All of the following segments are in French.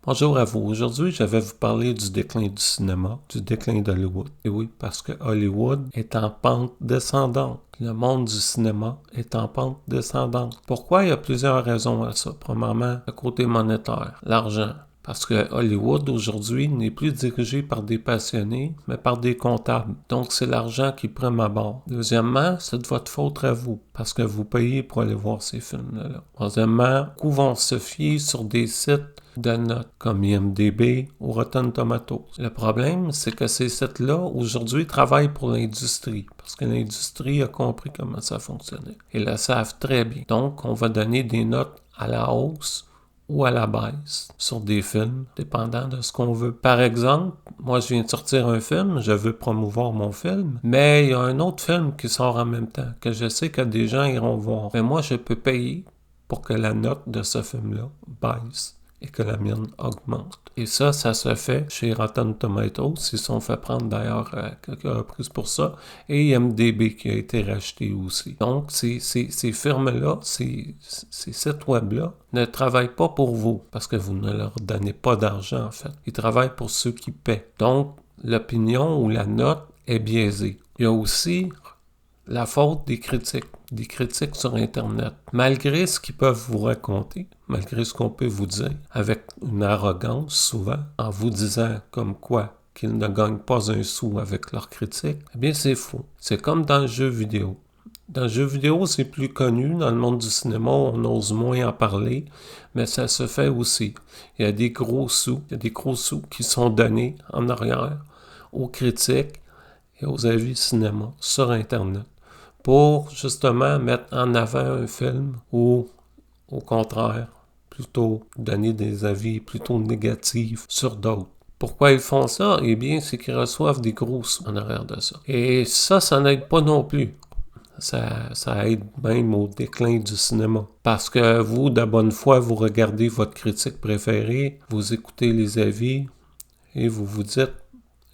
Bonjour à vous. Aujourd'hui, je vais vous parler du déclin du cinéma, du déclin d'Hollywood. Et oui, parce que Hollywood est en pente descendante. Le monde du cinéma est en pente descendante. Pourquoi? Il y a plusieurs raisons à ça. Premièrement, le côté monétaire, l'argent. Parce que Hollywood, aujourd'hui, n'est plus dirigé par des passionnés, mais par des comptables. Donc, c'est l'argent qui prime à bord. Deuxièmement, c'est de votre faute à vous, parce que vous payez pour aller voir ces films-là. Troisièmement, beaucoup vont se fier sur des sites de notes comme IMDb ou Rotten Tomatoes. Le problème, c'est que ces sites-là, aujourd'hui, travaillent pour l'industrie, parce que l'industrie a compris comment ça fonctionnait. Ils le savent très bien. Donc, on va donner des notes à la hausse ou à la baisse sur des films, dépendant de ce qu'on veut. Par exemple, moi je viens de sortir un film, je veux promouvoir mon film, mais il y a un autre film qui sort en même temps, que je sais que des gens iront voir. Mais moi je peux payer pour que la note de ce film-là baisse et que la mienne augmente. Et ça se fait chez Rotten Tomatoes. Ils se sont fait prendre d'ailleurs à quelques reprises pour ça. Et IMDb qui a été racheté aussi. Donc, ces firmes-là, ces sites web-là, ne travaillent pas pour vous parce que vous ne leur donnez pas d'argent, en fait. Ils travaillent pour ceux qui paient. Donc, l'opinion ou la note est biaisée. Il y a aussi la faute des critiques sur Internet. Malgré ce qu'ils peuvent vous raconter, malgré ce qu'on peut vous dire, avec une arrogance souvent, en vous disant comme quoi qu'ils ne gagnent pas un sou avec leurs critiques, eh bien c'est faux. C'est comme dans le jeu vidéo. Dans le jeu vidéo, c'est plus connu. Dans le monde du cinéma, on ose moins en parler, mais ça se fait aussi. Il y a des gros sous, qui sont donnés en arrière aux critiques et aux avis cinéma sur Internet pour justement mettre en avant un film ou, au contraire, plutôt donner des avis plutôt négatifs sur d'autres. Pourquoi ils font ça? Eh bien, c'est qu'ils reçoivent des gros sous en arrière de ça. Et ça n'aide pas non plus. Ça aide même au déclin du cinéma. Parce que vous, de bonne foi, vous regardez votre critique préférée, vous écoutez les avis et vous vous dites,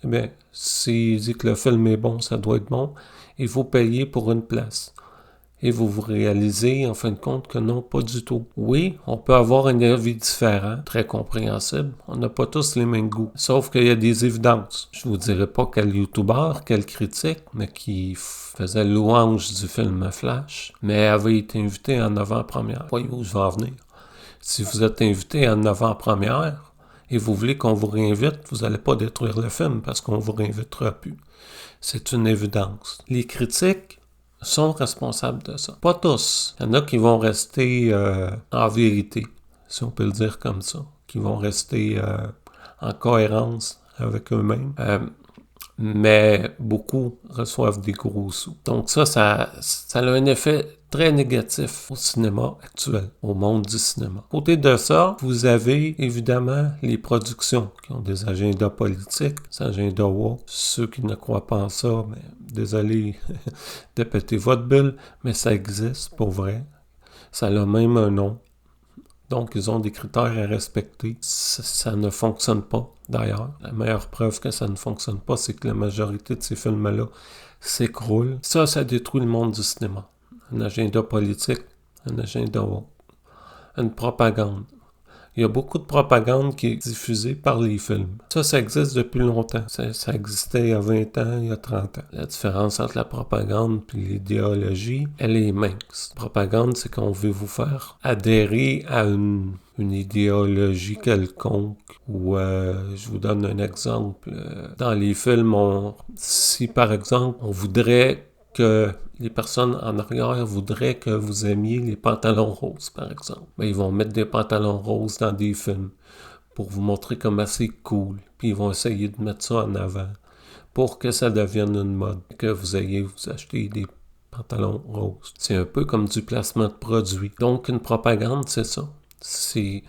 eh bien, s'il dit que le film est bon, ça doit être bon, et vous payez pour une place. Et vous vous réalisez, en fin de compte, que non, pas du tout. Oui, on peut avoir un avis différent, très compréhensible. On n'a pas tous les mêmes goûts. Sauf qu'il y a des évidences. Je vous dirai pas quel youtubeur, quel critique, mais qui faisait louange du film Flash, mais avait été invité en avant-première. Voyez où je vais en venir. Si vous êtes invité en avant-première, et vous voulez qu'on vous réinvite, vous n'allez pas détruire le film parce qu'on vous réinvitera plus. C'est une évidence. Les critiques sont responsables de ça. Pas tous. Il y en a qui vont rester en vérité, si on peut le dire comme ça, qui vont rester en cohérence avec eux-mêmes. Mais beaucoup reçoivent des gros sous. Donc ça a un effet très négatif au cinéma actuel, au monde du cinéma. Côté de ça, vous avez évidemment les productions qui ont des agendas politiques, des agendas woke. Ceux qui ne croient pas en ça, mais désolé de péter votre bulle, mais ça existe pour vrai. Ça a même un nom. Donc, ils ont des critères à respecter. Ça ne fonctionne pas, d'ailleurs. La meilleure preuve que ça ne fonctionne pas, c'est que la majorité de ces films-là s'écroulent. Ça détruit le monde du cinéma. Un agenda politique, un agenda woke, une propagande. Il y a beaucoup de propagande qui est diffusée par les films. Ça existe depuis longtemps. Ça existait il y a 20 ans, il y a 30 ans. La différence entre la propagande et l'idéologie, elle est mince. La propagande, c'est qu'on veut vous faire adhérer à une idéologie quelconque. Ou, je vous donne un exemple. Dans les films, si par exemple, on voudrait que les personnes en arrière voudraient que vous aimiez les pantalons roses, par exemple. Ben, ils vont mettre des pantalons roses dans des films pour vous montrer comment c'est cool. Puis ils vont essayer de mettre ça en avant pour que ça devienne une mode. Que vous ayez vous acheter des pantalons roses. C'est un peu comme du placement de produits. Donc une propagande, c'est ça. C'est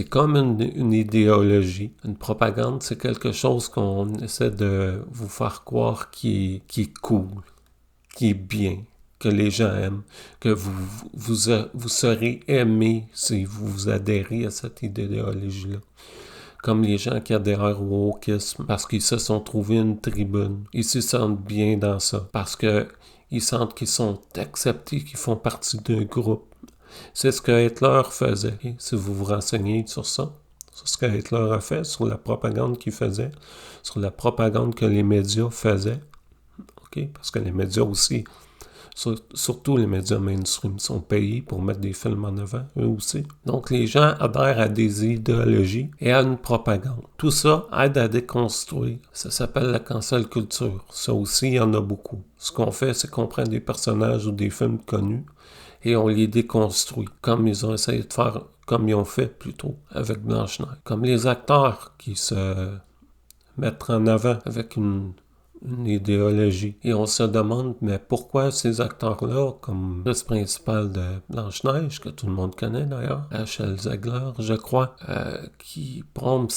comme une idéologie. Une propagande, c'est quelque chose qu'on essaie de vous faire croire qui est cool, qui est bien, que les gens aiment, que vous serez aimé si vous adhérez à cette idéologie-là. Comme les gens qui adhèrent au wokisme parce qu'ils se sont trouvés une tribune. Ils se sentent bien dans ça parce qu'ils sentent qu'ils sont acceptés, qu'ils font partie d'un groupe. C'est ce que Hitler faisait. Si vous vous renseignez sur ça, sur ce que Hitler a fait, sur la propagande qu'il faisait, sur la propagande que les médias faisaient. Okay? Parce que les médias aussi, surtout les médias mainstream, sont payés pour mettre des films en avant, eux aussi. Donc les gens adhèrent à des idéologies et à une propagande. Tout ça aide à déconstruire. Ça s'appelle la cancel culture. Ça aussi, il y en a beaucoup. Ce qu'on fait, c'est qu'on prend des personnages ou des films connus et on les déconstruit, comme ils ont essayé de faire, comme ils ont fait plutôt avec Blanche-Neige. Comme les acteurs qui se mettent en avant avec une idéologie. Et on se demande, mais pourquoi ces acteurs-là, comme l'actrice principale de Blanche-Neige, que tout le monde connaît d'ailleurs, Rachel Zegler, je crois, qui prône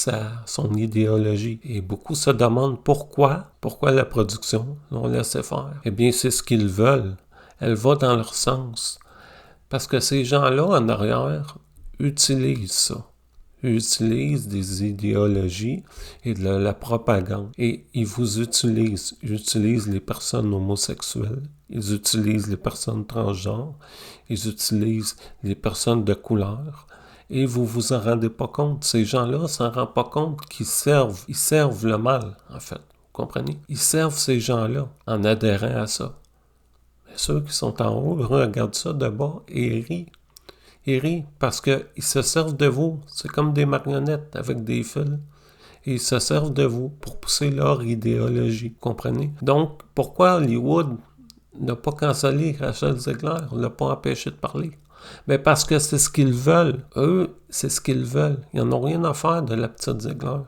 son idéologie. Et beaucoup se demandent pourquoi la production l'ont laissé faire. Eh bien, c'est ce qu'ils veulent. Elle va dans leur sens. Parce que ces gens-là, en arrière, utilisent ça. Ils utilisent des idéologies et de la propagande. Et ils vous utilisent. Ils utilisent les personnes homosexuelles. Ils utilisent les personnes transgenres. Ils utilisent les personnes de couleur. Et vous vous en rendez pas compte. Ces gens-là s'en rendent pas compte qu'ils servent. Ils servent le mal, en fait. Vous comprenez? Ils servent ces gens-là en adhérant à ça. Mais ceux qui sont en haut regardent ça de bas et rient. Ils rient parce qu'ils se servent de vous. C'est comme des marionnettes avec des fils. Et ils se servent de vous pour pousser leur idéologie. Vous comprenez? Donc, pourquoi Hollywood n'a pas cancellé Rachel Zegler, l'a pas empêché de parler? Mais parce que c'est ce qu'ils veulent. Eux, c'est ce qu'ils veulent. Ils n'en ont rien à faire de la petite Zegler.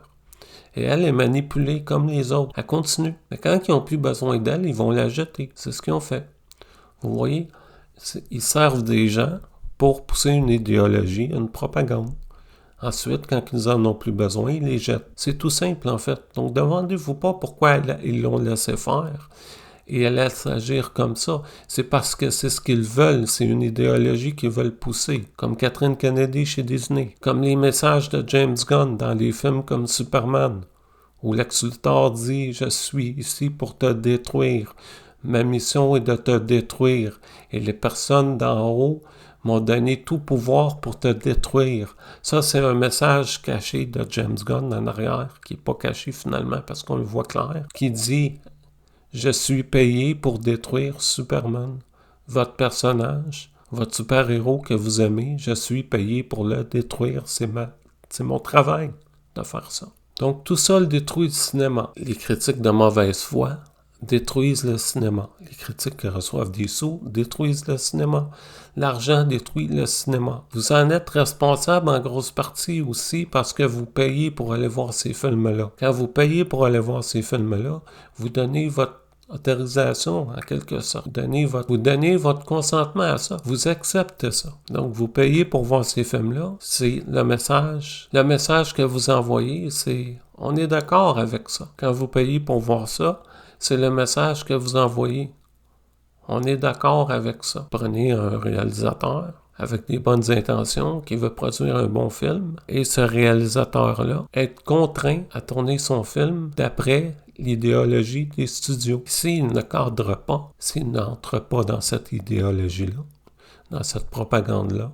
Et elle est manipulée comme les autres. Elle continue. Mais quand ils n'ont plus besoin d'elle, ils vont la jeter. C'est ce qu'ils ont fait. Vous voyez? Ils servent des gens pour pousser une idéologie, une propagande. Ensuite, quand ils en ont plus besoin, ils les jettent. C'est tout simple, en fait. Donc, demandez-vous pas pourquoi ils l'ont laissé faire et elle laisse agir comme ça. C'est parce que c'est ce qu'ils veulent. C'est une idéologie qu'ils veulent pousser. Comme Kathleen Kennedy chez Disney. Comme les messages de James Gunn dans les films comme Superman, où Lex Luthor dit « Je suis ici pour te détruire. Ma mission est de te détruire. Et les personnes d'en haut m'ont donné tout pouvoir pour te détruire. » Ça, c'est un message caché de James Gunn en arrière, qui n'est pas caché finalement parce qu'on le voit clair, qui dit « Je suis payé pour détruire Superman. Votre personnage, votre super-héros que vous aimez, je suis payé pour le détruire. C'est mon travail de faire ça. » Donc, tout ça le détruit le cinéma. Les critiques de mauvaise foi détruisent le cinéma. Les critiques qui reçoivent des sous détruisent le cinéma. L'argent détruit le cinéma. Vous en êtes responsable en grosse partie aussi parce que vous payez pour aller voir ces films-là. Quand vous payez pour aller voir ces films-là, vous donnez votre autorisation en quelque sorte. Vous donnez votre consentement à ça. Vous acceptez ça. Donc, vous payez pour voir ces films-là. C'est le message. Le message que vous envoyez, c'est « On est d'accord avec ça ». Quand vous payez pour voir ça, c'est le message que vous envoyez. On est d'accord avec ça. Prenez un réalisateur avec des bonnes intentions qui veut produire un bon film et ce réalisateur-là être contraint à tourner son film d'après l'idéologie des studios. S'il ne cadre pas, s'il n'entre pas dans cette idéologie-là, dans cette propagande-là,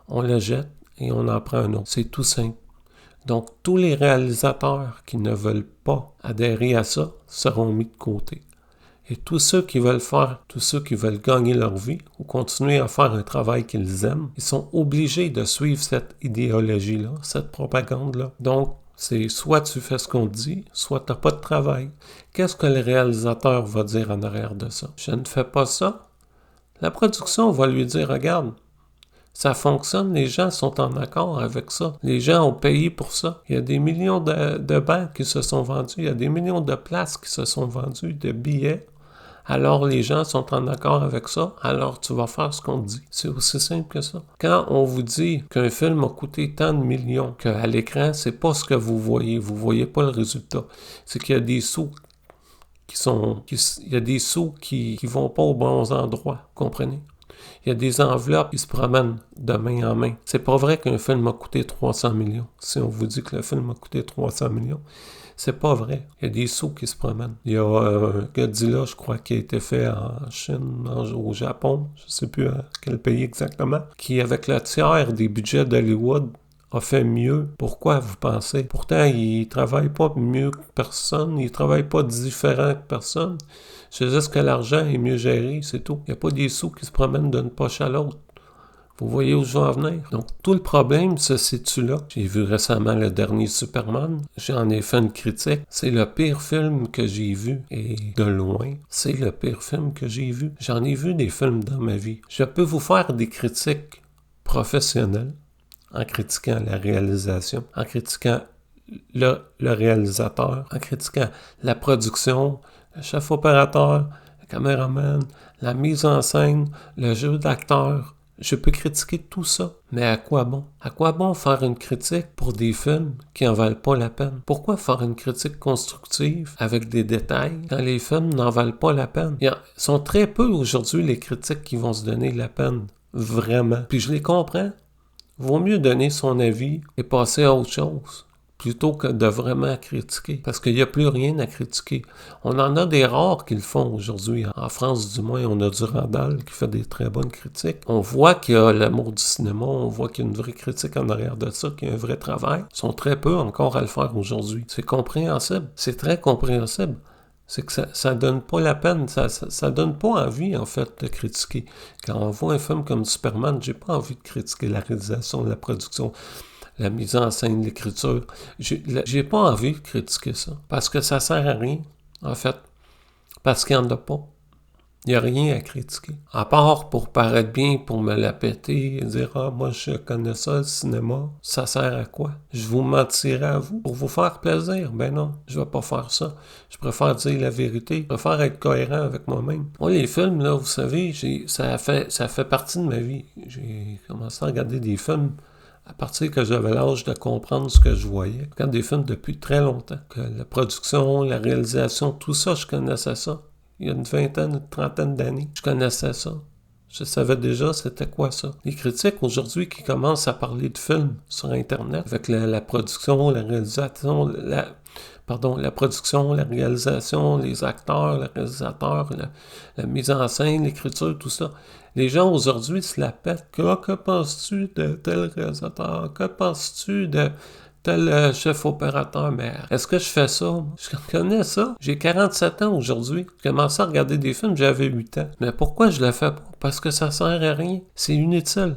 on le jette et on en prend un autre. C'est tout simple. Donc, tous les réalisateurs qui ne veulent pas adhérer à ça seront mis de côté. Et tous ceux qui veulent gagner leur vie ou continuer à faire un travail qu'ils aiment, ils sont obligés de suivre cette idéologie-là, cette propagande-là. Donc, c'est soit tu fais ce qu'on te dit, soit tu n'as pas de travail. Qu'est-ce que le réalisateur va dire en arrière de ça? Je ne fais pas ça. La production va lui dire, regarde, ça fonctionne, les gens sont en accord avec ça. Les gens ont payé pour ça. Il y a des millions de bancs qui se sont vendus, il y a des millions de places qui se sont vendues, de billets. Alors les gens sont en accord avec ça, alors tu vas faire ce qu'on te dit. C'est aussi simple que ça. Quand on vous dit qu'un film a coûté tant de millions, qu'à l'écran, c'est pas ce que vous voyez pas le résultat. C'est qu'il y a des sous qui vont pas aux bons endroits, comprenez? Il y a des enveloppes qui se promènent de main en main. C'est pas vrai qu'un film a coûté 300 millions. Si on vous dit que le film a coûté 300 millions, c'est pas vrai. Il y a des sous qui se promènent. Il y a un Godzilla, je crois, qui a été fait en Chine, au Japon, je sais plus à quel pays exactement, qui, avec le tiers des budgets d'Hollywood, a fait mieux. Pourquoi vous pensez? Pourtant, il travaille pas mieux que personne, il travaille pas différent que personne. C'est juste que l'argent est mieux géré, c'est tout. Il n'y a pas des sous qui se promènent d'une poche à l'autre. Vous voyez où je veux en venir? Donc, tout le problème se situe là. J'ai vu récemment le dernier Superman. J'en ai fait une critique. C'est le pire film que j'ai vu. Et de loin, c'est le pire film que j'ai vu. J'en ai vu des films dans ma vie. Je peux vous faire des critiques professionnelles en critiquant la réalisation, en critiquant le réalisateur, en critiquant la production, le chef opérateur, le caméraman, la mise en scène, le jeu d'acteur. Je peux critiquer tout ça, mais à quoi bon? À quoi bon faire une critique pour des films qui en valent pas la peine? Pourquoi faire une critique constructive avec des détails quand les films n'en valent pas la peine? Il sont très peu aujourd'hui les critiques qui vont se donner la peine, vraiment. Puis je les comprends. Vaut mieux donner son avis et passer à autre chose, plutôt que de vraiment critiquer. Parce qu'il n'y a plus rien à critiquer. On en a des rares qui le font aujourd'hui. En France, du moins, on a du Randall qui fait des très bonnes critiques. On voit qu'il y a l'amour du cinéma, on voit qu'il y a une vraie critique en arrière de ça, qu'il y a un vrai travail. Ils sont très peu encore à le faire aujourd'hui. C'est compréhensible. C'est très compréhensible. C'est que ça donne pas la peine, ça donne pas envie, en fait, de critiquer. Quand on voit un film comme Superman, j'ai pas envie de critiquer la réalisation, la production, la mise en scène, l'écriture. J'ai pas envie de critiquer ça. Parce que ça sert à rien, en fait. Parce qu'il n'y en a pas. Il n'y a rien à critiquer. À part pour paraître bien, pour me la péter et dire « Ah, moi, je connais ça, le cinéma. » Ça sert à quoi? Je vous mentirai à vous pour vous faire plaisir. Ben non, je vais pas faire ça. Je préfère dire la vérité. Je préfère être cohérent avec moi-même. Moi, les films, là, vous savez, ça fait partie de ma vie. J'ai commencé à regarder des films à partir que j'avais l'âge de comprendre ce que je voyais. Je regarde des films depuis très longtemps. Que la production, la réalisation, tout ça, je connaissais ça. Il y a une vingtaine, une trentaine d'années, je connaissais ça. Je savais déjà c'était quoi ça. Les critiques aujourd'hui qui commencent à parler de films sur Internet, avec la production, la réalisation, la production, la réalisation, les acteurs, le réalisateur, la mise en scène, l'écriture, tout ça. Les gens aujourd'hui se la pètent. Que penses-tu de tel réalisateur? Que penses-tu de tel chef opérateur? Mais est-ce que je fais ça? Je connais ça. J'ai 47 ans aujourd'hui. J'ai commencé à regarder des films, j'avais 8 ans. Mais pourquoi je le fais pas? Parce que ça sert à rien. C'est inutile.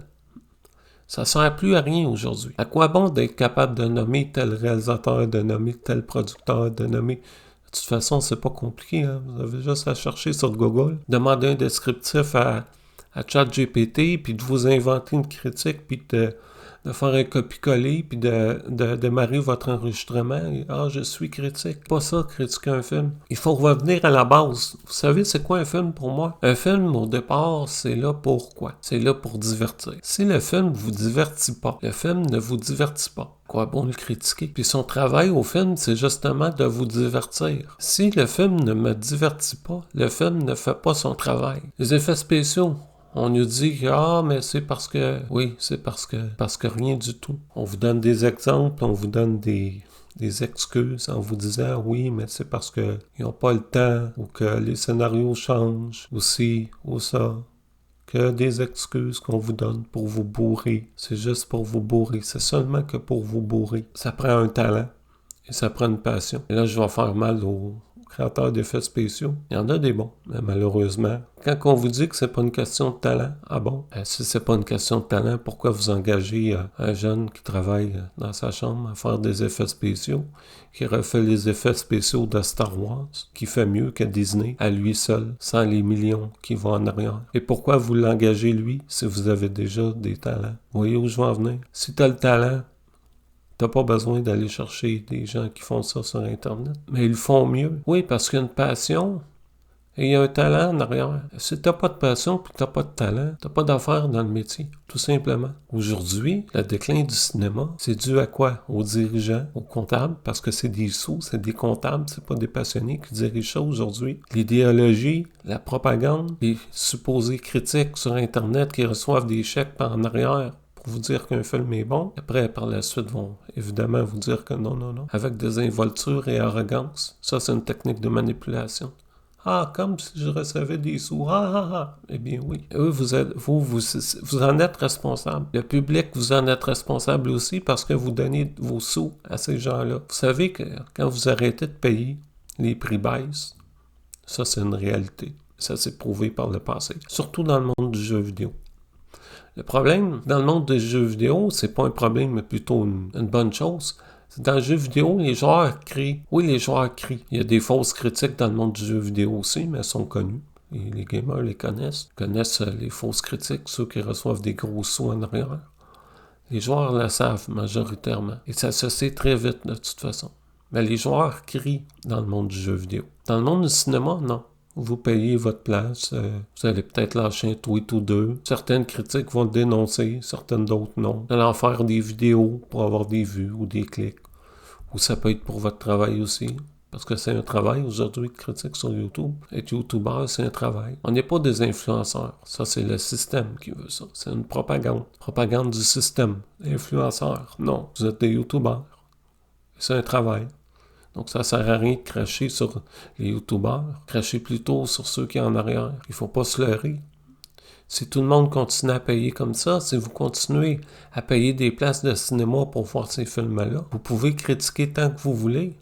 Ça sert plus à rien aujourd'hui. À quoi bon d'être capable de nommer tel réalisateur, de nommer tel producteur, de nommer... De toute façon, c'est pas compliqué. Hein? Vous avez juste à chercher sur Google, demander un descriptif à ChatGPT, puis de vous inventer une critique, puis de faire un copier-coller, puis de démarrer votre enregistrement. Et, je suis critique. Pas ça, critiquer un film. Il faut revenir à la base. Vous savez, c'est quoi un film pour moi? Un film, au départ, c'est là pour quoi? C'est là pour divertir. Si le film vous divertit pas, le film ne vous divertit pas. Quoi bon le critiquer? Puis son travail au film, c'est justement de vous divertir. Si le film ne me divertit pas, le film ne fait pas son travail. Les effets spéciaux, on nous dit que, mais c'est parce que... Oui, c'est parce que rien du tout. On vous donne des exemples, on vous donne des excuses en vous disant, oui, mais c'est parce qu'ils n'ont pas le temps, ou que les scénarios changent, ou ci, ou ça. Que des excuses qu'on vous donne pour vous bourrer. C'est juste pour vous bourrer. C'est seulement que pour vous bourrer. Ça prend un talent et ça prend une passion. Et là, je vais faire mal aux créateurs d'effets spéciaux. Il y en a des bons, mais malheureusement. Quand on vous dit que c'est pas une question de talent, ah bon? Si c'est pas une question de talent, pourquoi vous engagez un jeune qui travaille dans sa chambre à faire des effets spéciaux, qui refait les effets spéciaux de Star Wars, qui fait mieux que Disney à lui seul, sans les millions qui vont en arrière? Et pourquoi vous l'engagez lui si vous avez déjà des talents? Vous voyez où je veux en venir? Si tu as le talent, t'as pas besoin d'aller chercher des gens qui font ça sur Internet. Mais ils le font mieux. Oui, parce qu'il y a une passion et il y a un talent en arrière. Si t'as pas de passion et que t'as pas de talent, t'as pas d'affaires dans le métier, tout simplement. Aujourd'hui, le déclin du cinéma, c'est dû à quoi? Aux dirigeants, aux comptables, parce que c'est des sous, c'est des comptables, c'est pas des passionnés qui dirigent ça aujourd'hui. L'idéologie, la propagande, les supposés critiques sur Internet qui reçoivent des chèques en arrière vous dire qu'un film est bon. Après, par la suite, vont évidemment vous dire que non. Avec des involtures et arrogance. Ça, c'est une technique de manipulation. Ah, comme si je recevais des sous. Ah, ah, ah. Eh bien oui. Eux, vous en êtes responsable. Le public, vous en êtes responsable aussi parce que vous donnez vos sous à ces gens-là. Vous savez que quand vous arrêtez de payer, les prix baissent. Ça, c'est une réalité. Ça s'est prouvé par le passé. Surtout dans le monde du jeu vidéo. Le problème, dans le monde des jeux vidéo, c'est pas un problème, mais plutôt une bonne chose. Dans le jeu vidéo, les joueurs crient. Oui, les joueurs crient. Il y a des fausses critiques dans le monde du jeu vidéo aussi, mais elles sont connues. Et les gamers les connaissent. Ils connaissent les fausses critiques, ceux qui reçoivent des gros sous en arrière. Les joueurs le savent majoritairement. Et ça se sait très vite, de toute façon. Mais les joueurs crient dans le monde du jeu vidéo. Dans le monde du cinéma, non. Vous payez votre place, vous allez peut-être lâcher un tweet ou deux. Certaines critiques vont le dénoncer, certaines d'autres non. Vous allez en faire des vidéos pour avoir des vues ou des clics. Ou ça peut être pour votre travail aussi. Parce que c'est un travail aujourd'hui de critique sur YouTube. Être YouTuber, c'est un travail. On n'est pas des influenceurs. Ça, c'est le système qui veut ça. C'est une propagande. Propagande du système. Influenceurs. Non, vous êtes des YouTubers. C'est un travail. Donc, ça ne sert à rien de cracher sur les YouTubers. Crachez plutôt sur ceux qui sont en arrière. Il ne faut pas se leurrer. Si tout le monde continue à payer comme ça, si vous continuez à payer des places de cinéma pour voir ces films-là, vous pouvez critiquer tant que vous voulez.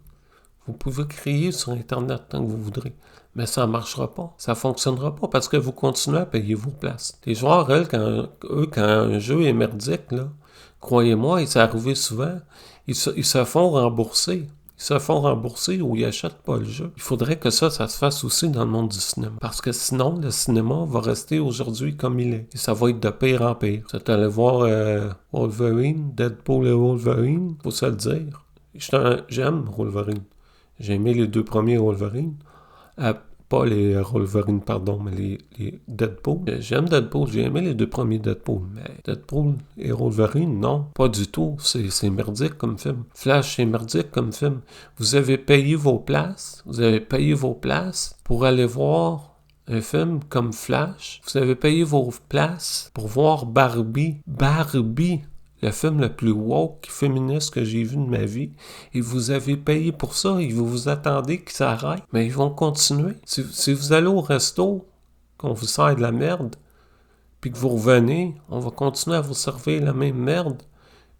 Vous pouvez crier sur Internet tant que vous voudrez. Mais ça ne marchera pas. Ça ne fonctionnera pas parce que vous continuez à payer vos places. Les joueurs, quand un jeu est merdique, là, croyez-moi, et ça arrive souvent, ils se font rembourser. Ils se font rembourser ou ils n'achètent pas le jeu. Il faudrait que ça se fasse aussi dans le monde du cinéma. Parce que sinon, le cinéma va rester aujourd'hui comme il est. Et ça va être de pire en pire. Vous êtes allé voir Wolverine, Deadpool et Wolverine, faut se le dire. J'aime Wolverine. J'ai aimé les deux premiers Wolverine. Pas les Wolverine, pardon, mais les Deadpool. J'aime Deadpool, j'ai aimé les deux premiers Deadpool, mais Deadpool et Wolverine, non, pas du tout. C'est merdique comme film. Flash, c'est merdique comme film. Vous avez payé vos places pour aller voir un film comme Flash. Vous avez payé vos places pour voir Barbie. Barbie! Le film le plus woke féministe que j'ai vu de ma vie, et vous avez payé pour ça, et vous vous attendez qu'ils s'arrêtent, mais ils vont continuer. Si vous allez au resto, qu'on vous sert de la merde, puis que vous revenez, on va continuer à vous servir la même merde,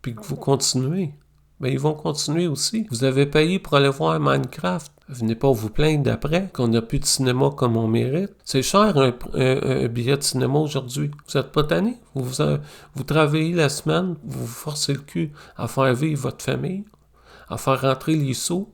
puis que vous continuez. Mais ils vont continuer aussi. Vous avez payé pour aller voir Minecraft. Venez pas vous plaindre d'après qu'on n'a plus de cinéma comme on mérite. C'est cher un billet de cinéma aujourd'hui. Vous êtes pas tanné? Vous travaillez la semaine, vous vous forcez le cul à faire vivre votre famille, à faire rentrer les sous.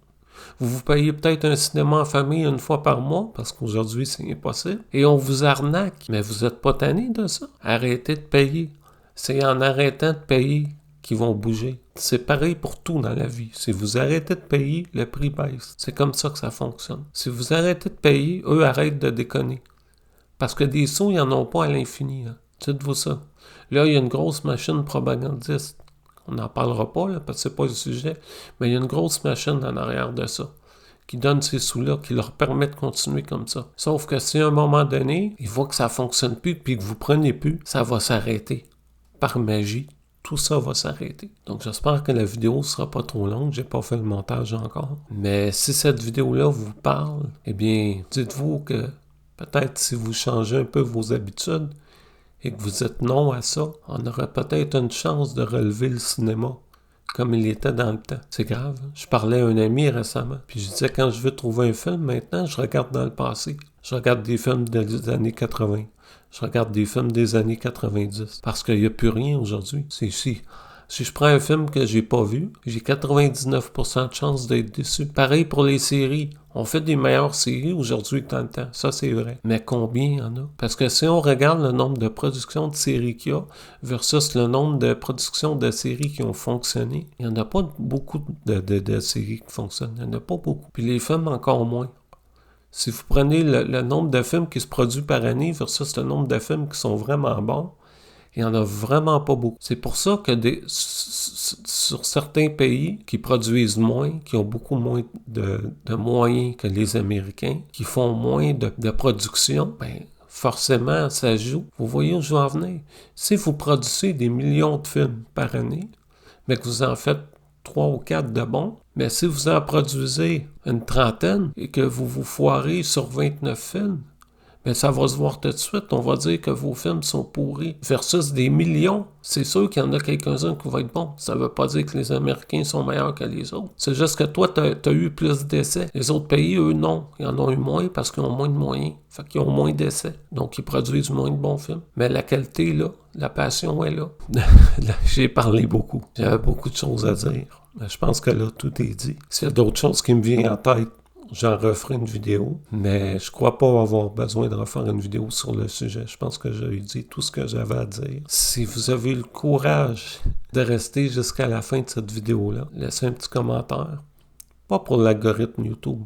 Vous payez peut-être un cinéma en famille une fois par mois, parce qu'aujourd'hui c'est impossible. Et on vous arnaque. Mais vous êtes pas tanné de ça? Arrêtez de payer. C'est en arrêtant de payer qui vont bouger. C'est pareil pour tout dans la vie. Si vous arrêtez de payer, le prix baisse. C'est comme ça que ça fonctionne. Si vous arrêtez de payer, eux arrêtent de déconner. Parce que des sous, ils n'en ont pas à l'infini. Hein. Dites-vous ça. Là, il y a une grosse machine propagandiste. On n'en parlera pas, là, parce que c'est pas le sujet. Mais il y a une grosse machine en arrière de ça qui donne ces sous-là, qui leur permet de continuer comme ça. Sauf que si à un moment donné, ils voient que ça ne fonctionne plus, puis que vous ne prenez plus, ça va s'arrêter. Par magie. Tout ça va s'arrêter. Donc j'espère que la vidéo ne sera pas trop longue. J'ai pas fait le montage encore. Mais si cette vidéo-là vous parle, eh bien, dites-vous que peut-être si vous changez un peu vos habitudes et que vous dites non à ça, on aurait peut-être une chance de relever le cinéma comme il était dans le temps. C'est grave. Hein? Je parlais à un ami récemment. Puis je disais, quand je veux trouver un film, maintenant, je regarde dans le passé. Je regarde des films des années 80. Je regarde des films des années 90. Parce qu'il n'y a plus rien aujourd'hui. C'est ici. Si je prends un film que j'ai pas vu, j'ai 99% de chance d'être déçu. Pareil pour les séries. On fait des meilleures séries aujourd'hui que dans le temps. Ça, c'est vrai. Mais combien il y en a? Parce que si on regarde le nombre de productions de séries qu'il y a versus le nombre de productions de séries qui ont fonctionné, il n'y en a pas beaucoup de séries qui fonctionnent. Il n'y en a pas beaucoup. Puis les films, encore moins. Si vous prenez le nombre de films qui se produisent par année versus le nombre de films qui sont vraiment bons, il n'y en a vraiment pas beaucoup. C'est pour ça que sur certains pays qui produisent moins, qui ont beaucoup moins de moyens que les Américains, qui font moins de production, ben forcément, ça joue. Vous voyez où je veux en venir? Si vous produisez des millions de films par année, mais que vous en faites 3 ou 4 de bons. Mais si vous en produisez une trentaine et que vous vous foirez sur 29 films, mais ça va se voir tout de suite. On va dire que vos films sont pourris. Versus des millions, c'est sûr qu'il y en a quelques-uns qui vont être bons. Ça veut pas dire que les Américains sont meilleurs que les autres. C'est juste que toi, t'as eu plus d'essais. Les autres pays, eux, non. Ils en ont eu moins parce qu'ils ont moins de moyens. Fait qu'ils ont moins d'essais. Donc, ils produisent moins de bons films. Mais la qualité, là, la passion est là. J'ai parlé beaucoup. J'avais beaucoup de choses à dire. Mais je pense que là, tout est dit. S'il y a d'autres choses qui me viennent en tête, j'en referai une vidéo, mais je crois pas avoir besoin de refaire une vidéo sur le sujet. Je pense que j'ai dit tout ce que j'avais à dire. Si vous avez le courage de rester jusqu'à la fin de cette vidéo-là, laissez un petit commentaire. Pas pour l'algorithme YouTube,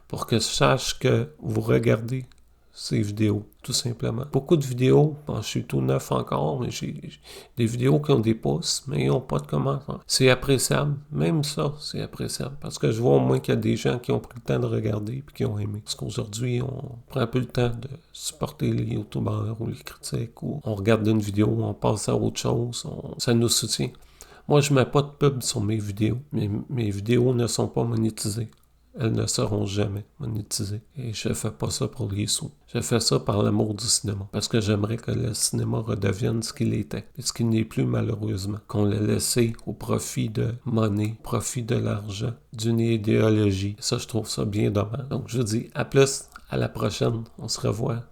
pour que je sache que vous regardez ces vidéos, tout simplement. Beaucoup de vidéos, je suis tout neuf encore, mais j'ai des vidéos qui ont des pouces, mais ils n'ont pas de commentaires. C'est appréciable. Même ça, c'est appréciable. Parce que je vois au moins qu'il y a des gens qui ont pris le temps de regarder et qui ont aimé. Parce qu'aujourd'hui, on prend un peu le temps de supporter les youtubeurs ou les critiques, ou on regarde une vidéo, on passe à autre chose, ça nous soutient. Moi, je mets pas de pub sur mes vidéos. Mes vidéos ne sont pas monétisées. Elles ne seront jamais monétisées. Et je fais pas ça pour les sous. Je fais ça par l'amour du cinéma. Parce que j'aimerais que le cinéma redevienne ce qu'il était. Et ce qu'il n'est plus malheureusement. Qu'on l'ait laissé au profit de monnaie, au profit de l'argent, d'une idéologie. Ça, je trouve ça bien dommage. Donc, je vous dis à plus, à la prochaine. On se revoit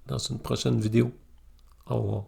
dans une prochaine vidéo. Au revoir.